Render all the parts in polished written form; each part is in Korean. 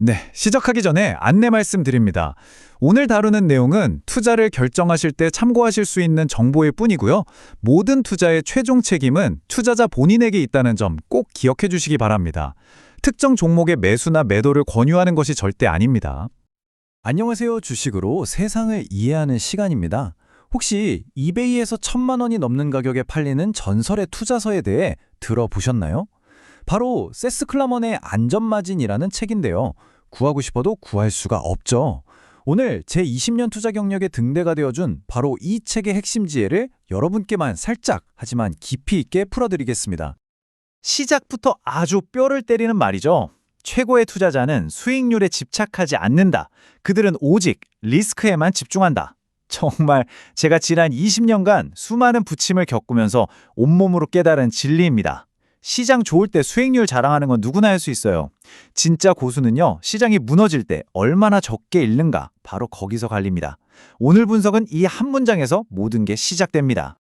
네, 시작하기 전에 안내 말씀드립니다. 오늘 다루는 내용은 투자를 결정하실 때 참고하실 수 있는 정보일 뿐이고요. 모든 투자의 최종 책임은 투자자 본인에게 있다는 점 꼭 기억해 주시기 바랍니다. 특정 종목의 매수나 매도를 권유하는 것이 절대 아닙니다. 안녕하세요. 주식으로 세상을 이해하는 시간입니다. 혹시 이베이에서 1,000만 원이 넘는 가격에 팔리는 전설의 투자서에 대해 들어보셨나요? 바로 세스 클라먼의 안전마진이라는 책인데요. 구하고 싶어도 구할 수가 없죠. 오늘 제 20년 투자 경력의 등대가 되어준 바로 이 책의 핵심 지혜를 여러분께만 살짝 하지만 깊이 있게 풀어드리겠습니다. 시작부터 아주 뼈를 때리는 말이죠. 최고의 투자자는 수익률에 집착하지 않는다. 그들은 오직 리스크에만 집중한다. 정말 제가 지난 20년간 수많은 부침을 겪으면서 온몸으로 깨달은 진리입니다. 시장 좋을 때 수익률 자랑하는 건 누구나 할 수 있어요. 진짜 고수는요, 시장이 무너질 때 얼마나 적게 잃는가, 바로 거기서 갈립니다. 오늘 분석은 이 한 문장에서 모든 게 시작됩니다.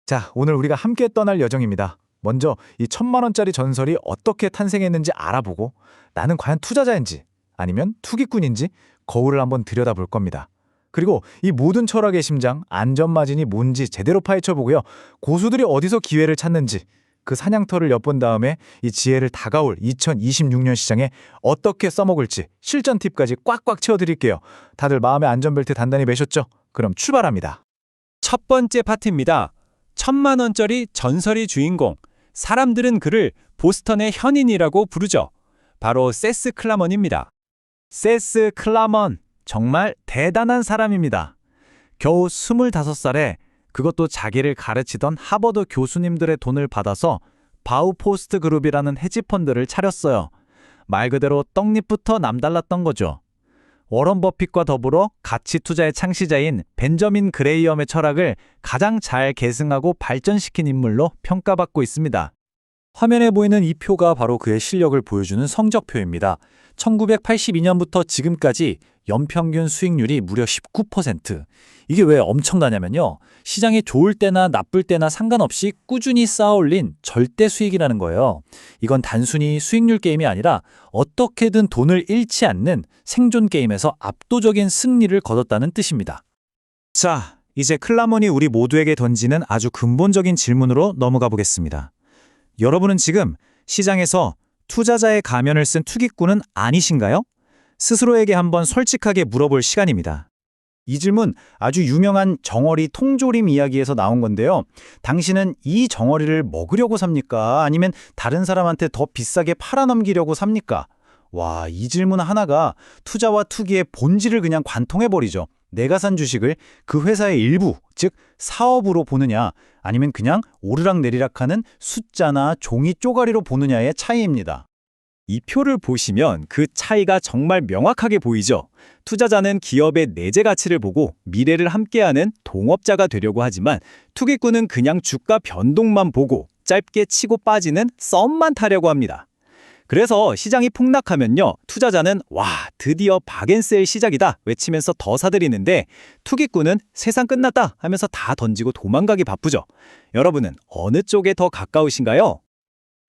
자, 오늘 우리가 함께 떠날 여정입니다. 먼저 이 1,000만 원짜리 전설이 어떻게 탄생했는지 알아보고 나는 과연 투자자인지 아니면 투기꾼인지 거울을 한번 들여다볼 겁니다. 그리고 이 모든 철학의 심장, 안전마진이 뭔지 제대로 파헤쳐보고요. 고수들이 어디서 기회를 찾는지 그 사냥터를 엿본 다음에 이 지혜를 다가올 2026년 시장에 어떻게 써먹을지 실전 팁까지 꽉꽉 채워드릴게요. 다들 마음의 안전벨트 단단히 매셨죠? 그럼 출발합니다. 첫 번째 파트입니다. 1,000만 원짜리 전설의 주인공. 사람들은 그를 보스턴의 현인이라고 부르죠. 바로 세스 클라먼입니다. 세스 클라먼, 정말 대단한 사람입니다. 겨우 25살에 그것도 자기를 가르치던 하버드 교수님들의 돈을 받아서 바우포스트 그룹이라는 헤지펀드를 차렸어요. 말 그대로 떡잎부터 남달랐던 거죠. 워런 버핏과 더불어 가치 투자의 창시자인 벤저민 그레이엄의 철학을 가장 잘 계승하고 발전시킨 인물로 평가받고 있습니다. 화면에 보이는 이 표가 바로 그의 실력을 보여주는 성적표입니다. 1982년부터 지금까지 연평균 수익률이 무려 19%. 이게 왜 엄청나냐면요. 시장이 좋을 때나 나쁠 때나 상관없이 꾸준히 쌓아올린 절대 수익이라는 거예요. 이건 단순히 수익률 게임이 아니라 어떻게든 돈을 잃지 않는 생존 게임에서 압도적인 승리를 거뒀다는 뜻입니다. 자, 이제 클라먼이 우리 모두에게 던지는 아주 근본적인 질문으로 넘어가 보겠습니다. 여러분은 지금 시장에서 투자자의 가면을 쓴 투기꾼은 아니신가요? 스스로에게 한번 솔직하게 물어볼 시간입니다. 이 질문 아주 유명한 정어리 통조림 이야기에서 나온 건데요. 당신은 이 정어리를 먹으려고 삽니까? 아니면 다른 사람한테 더 비싸게 팔아넘기려고 삽니까? 와, 이 질문 하나가 투자와 투기의 본질을 그냥 관통해버리죠. 내가 산 주식을 그 회사의 일부, 즉 사업으로 보느냐, 아니면 그냥 오르락내리락하는 숫자나 종이 쪼가리로 보느냐의 차이입니다. 이 표를 보시면 그 차이가 정말 명확하게 보이죠. 투자자는 기업의 내재 가치를 보고 미래를 함께하는 동업자가 되려고 하지만 투기꾼은 그냥 주가 변동만 보고 짧게 치고 빠지는 썸만 타려고 합니다. 그래서 시장이 폭락하면요, 투자자는 와, 드디어 박앤셀 시작이다 외치면서 더 사들이는데 투기꾼은 세상 끝났다 하면서 다 던지고 도망가기 바쁘죠. 여러분은 어느 쪽에 더 가까우신가요?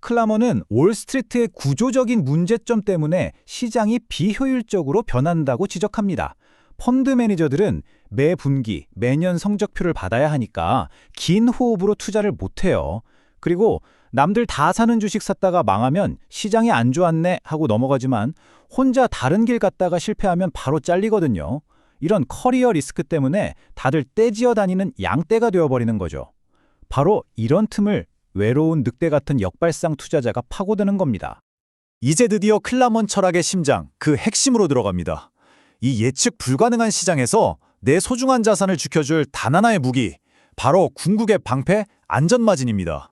클라먼은 월스트리트의 구조적인 문제점 때문에 시장이 비효율적으로 변한다고 지적합니다. 펀드 매니저들은 매 분기, 매년 성적표를 받아야 하니까 긴 호흡으로 투자를 못해요. 그리고 남들 다 사는 주식 샀다가 망하면 시장이 안 좋았네 하고 넘어가지만 혼자 다른 길 갔다가 실패하면 바로 잘리거든요. 이런 커리어 리스크 때문에 다들 떼지어 다니는 양떼가 되어버리는 거죠. 바로 이런 틈을 외로운 늑대 같은 역발상 투자자가 파고드는 겁니다. 이제 드디어 클라먼 철학의 심장, 그 핵심으로 들어갑니다. 이 예측 불가능한 시장에서 내 소중한 자산을 지켜줄 단 하나의 무기, 바로 궁극의 방패, 안전마진입니다.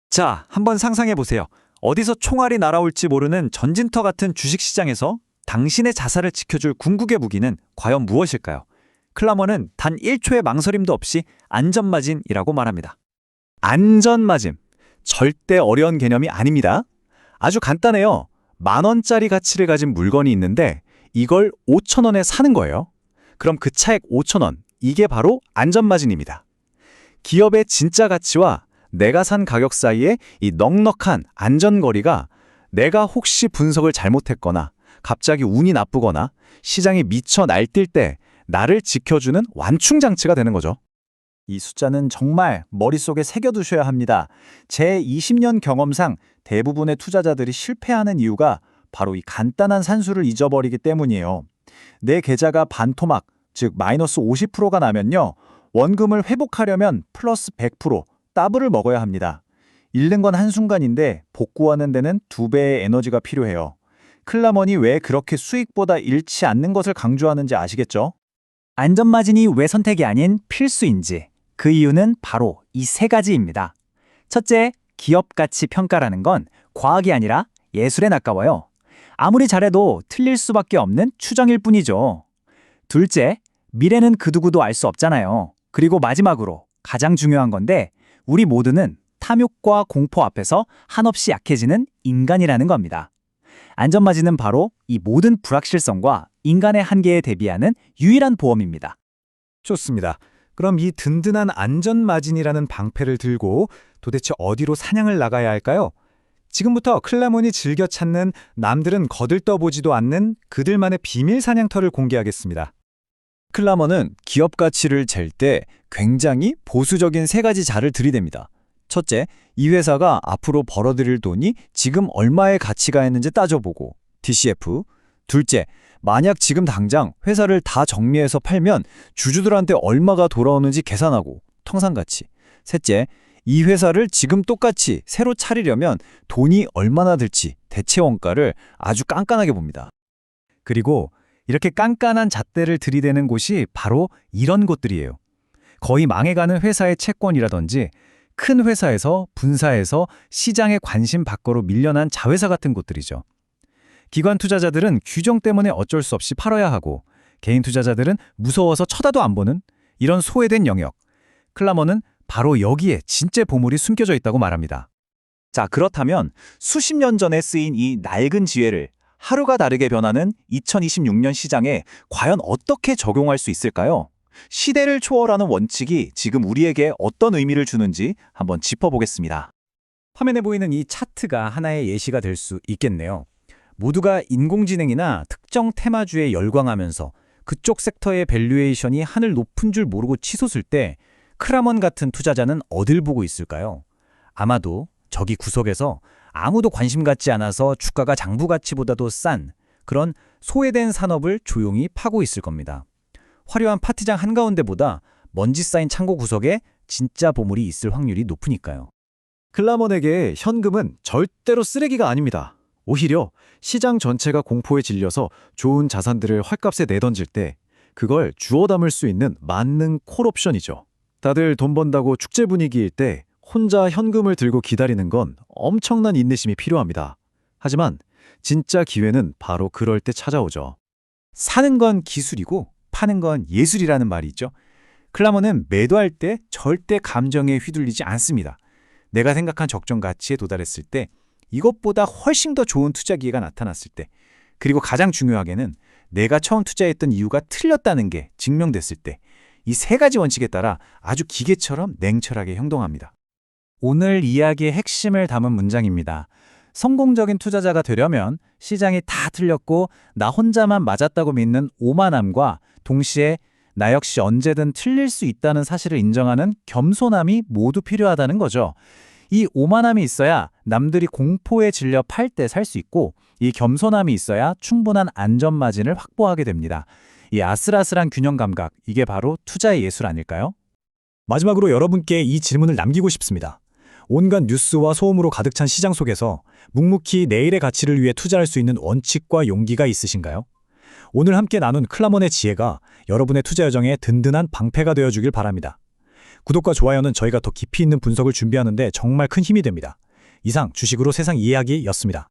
자, 한번 상상해보세요. 어디서 총알이 날아올지 모르는 전진터 같은 주식시장에서 당신의 자산을 지켜줄 궁극의 무기는 과연 무엇일까요? 클라먼은 단 1초의 망설임도 없이 안전마진이라고 말합니다. 안전마진. 절대 어려운 개념이 아닙니다. 아주 간단해요. 10,000원짜리 가치를 가진 물건이 있는데 이걸 5,000원에 사는 거예요. 그럼 그 차액 5,000원, 이게 바로 안전마진입니다. 기업의 진짜 가치와 내가 산 가격 사이에 이 넉넉한 안전거리가 내가 혹시 분석을 잘못했거나 갑자기 운이 나쁘거나 시장이 미쳐 날뛸 때 나를 지켜주는 완충장치가 되는 거죠. 이 숫자는 정말 머릿속에 새겨두셔야 합니다. 제 20년 경험상 대부분의 투자자들이 실패하는 이유가 바로 이 간단한 산수를 잊어버리기 때문이에요. 내 계좌가 반토막, 즉 마이너스 50%가 나면요. 원금을 회복하려면 플러스 100%, 더블을 먹어야 합니다. 잃는 건 한순간인데 복구하는 데는 2배의 에너지가 필요해요. 클라먼이 왜 그렇게 수익보다 잃지 않는 것을 강조하는지 아시겠죠? 안전마진이 왜 선택이 아닌 필수인지 그 이유는 바로 이 세 가지입니다. 첫째, 기업 가치 평가라는 건 과학이 아니라 예술에 가까워요. 아무리 잘해도 틀릴 수밖에 없는 추정일 뿐이죠. 둘째, 미래는 그 누구도 알 수 없잖아요. 그리고 마지막으로 가장 중요한 건데 우리 모두는 탐욕과 공포 앞에서 한없이 약해지는 인간이라는 겁니다. 안전마진은 바로 이 모든 불확실성과 인간의 한계에 대비하는 유일한 보험입니다. 좋습니다. 그럼 이 든든한 안전마진이라는 방패를 들고 도대체 어디로 사냥을 나가야 할까요? 지금부터 클라몬이 즐겨 찾는 남들은 거들떠보지도 않는 그들만의 비밀 사냥터를 공개하겠습니다. 클라먼은 기업 가치를 잴 때 굉장히 보수적인 세 가지 자를 들이댑니다. 첫째, 이 회사가 앞으로 벌어들일 돈이 지금 얼마의 가치가 있는지 따져보고 DCF. 둘째, 만약 지금 당장 회사를 다 정리해서 팔면 주주들한테 얼마가 돌아오는지 계산하고 통상가치. 셋째, 이 회사를 지금 똑같이 새로 차리려면 돈이 얼마나 들지 대체 원가를 아주 깐깐하게 봅니다. 그리고 이렇게 깐깐한 잣대를 들이대는 곳이 바로 이런 곳들이에요. 거의 망해가는 회사의 채권이라든지 큰 회사에서 분사해서 시장의 관심 밖으로 밀려난 자회사 같은 곳들이죠. 기관 투자자들은 규정 때문에 어쩔 수 없이 팔아야 하고 개인 투자자들은 무서워서 쳐다도 안 보는 이런 소외된 영역. 클라먼은 바로 여기에 진짜 보물이 숨겨져 있다고 말합니다. 자, 그렇다면 수십 년 전에 쓰인 이 낡은 지혜를 하루가 다르게 변하는 2026년 시장에 과연 어떻게 적용할 수 있을까요? 시대를 초월하는 원칙이 지금 우리에게 어떤 의미를 주는지 한번 짚어보겠습니다. 화면에 보이는 이 차트가 하나의 예시가 될 수 있겠네요. 모두가 인공지능이나 특정 테마주에 열광하면서 그쪽 섹터의 밸류에이션이 하늘 높은 줄 모르고 치솟을 때 크라먼 같은 투자자는 어딜 보고 있을까요? 아마도 저기 구석에서 아무도 관심 갖지 않아서 주가가 장부 가치보다도 싼 그런 소외된 산업을 조용히 파고 있을 겁니다. 화려한 파티장 한가운데보다 먼지 쌓인 창고 구석에 진짜 보물이 있을 확률이 높으니까요. 클라먼에게 현금은 절대로 쓰레기가 아닙니다. 오히려 시장 전체가 공포에 질려서 좋은 자산들을 헐값에 내던질 때 그걸 주워 담을 수 있는 만능 콜옵션이죠. 다들 돈 번다고 축제 분위기일 때 혼자 현금을 들고 기다리는 건 엄청난 인내심이 필요합니다. 하지만 진짜 기회는 바로 그럴 때 찾아오죠. 사는 건 기술이고 파는 건 예술이라는 말이 있죠. 클라먼은 매도할 때 절대 감정에 휘둘리지 않습니다. 내가 생각한 적정 가치에 도달했을 때, 이것보다 훨씬 더 좋은 투자 기회가 나타났을 때, 그리고 가장 중요하게는 내가 처음 투자했던 이유가 틀렸다는 게 증명됐을 때, 이 세 가지 원칙에 따라 아주 기계처럼 냉철하게 행동합니다. 오늘 이야기의 핵심을 담은 문장입니다. 성공적인 투자자가 되려면 시장이 다 틀렸고 나 혼자만 맞았다고 믿는 오만함과 동시에 나 역시 언제든 틀릴 수 있다는 사실을 인정하는 겸손함이 모두 필요하다는 거죠. 이 오만함이 있어야 남들이 공포에 질려 팔 때 살 수 있고 이 겸손함이 있어야 충분한 안전마진을 확보하게 됩니다. 이 아슬아슬한 균형 감각, 이게 바로 투자의 예술 아닐까요? 마지막으로 여러분께 이 질문을 남기고 싶습니다. 온갖 뉴스와 소음으로 가득 찬 시장 속에서 묵묵히 내일의 가치를 위해 투자할 수 있는 원칙과 용기가 있으신가요? 오늘 함께 나눈 클라먼의 지혜가 여러분의 투자 여정에 든든한 방패가 되어주길 바랍니다. 구독과 좋아요는 저희가 더 깊이 있는 분석을 준비하는 데 정말 큰 힘이 됩니다. 이상 주식으로 세상 이야기였습니다.